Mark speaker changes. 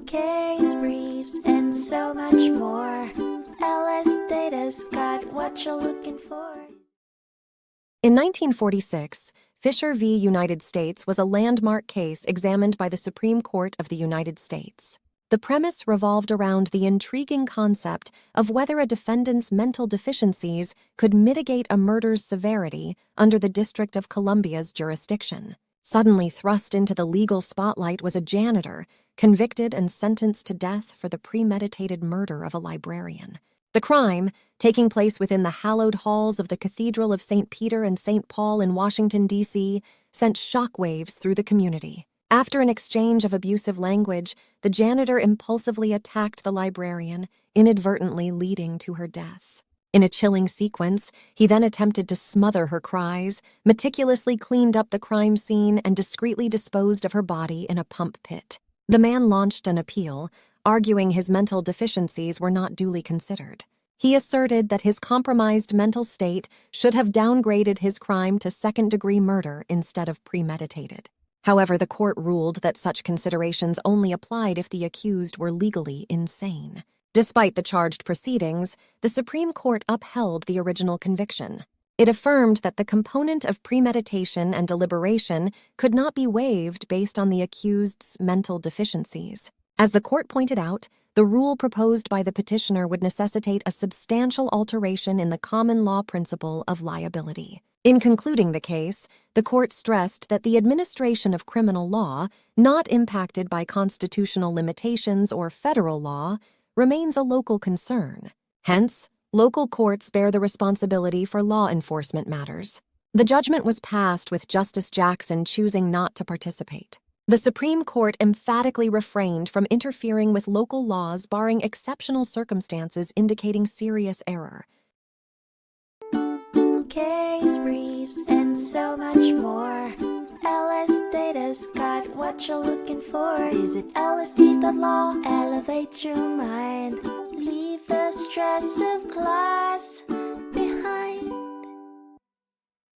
Speaker 1: case briefs, and so much more. LSData's got what you're looking for.
Speaker 2: In 1946, Fisher v. United States was a landmark case examined by the Supreme Court of the United States. The premise revolved around the intriguing concept of whether a defendant's mental deficiencies could mitigate a murder's severity under the District of Columbia's jurisdiction. Suddenly thrust into the legal spotlight was a janitor, convicted and sentenced to death for the premeditated murder of a librarian. The crime, taking place within the hallowed halls of the Cathedral of St. Peter and St. Paul in Washington, D.C., sent shockwaves through the community. After an exchange of abusive language, the janitor impulsively attacked the librarian, inadvertently leading to her death. In a chilling sequence, he then attempted to smother her cries, meticulously cleaned up the crime scene, and discreetly disposed of her body in a pump pit. The man launched an appeal, arguing his mental deficiencies were not duly considered. He asserted that his compromised mental state should have downgraded his crime to second-degree murder instead of premeditated. However, the court ruled that such considerations only applied if the accused were legally insane. Despite the charged proceedings, the Supreme Court upheld the original conviction. It affirmed that the component of premeditation and deliberation could not be waived based on the accused's mental deficiencies. As the court pointed out, the rule proposed by the petitioner would necessitate a substantial alteration in the common law principle of liability. In concluding the case, the court stressed that the administration of criminal law, not impacted by constitutional limitations or federal law, remains a local concern. Hence, local courts bear the responsibility for law enforcement matters. The judgment was passed with Justice Jackson choosing not to participate. The Supreme Court emphatically refrained from interfering with local laws barring exceptional circumstances indicating serious error.
Speaker 1: Case briefs, and so much more. LSData's got what you're looking for. Visit lsd.law, elevate your mind. Leave the stress of class.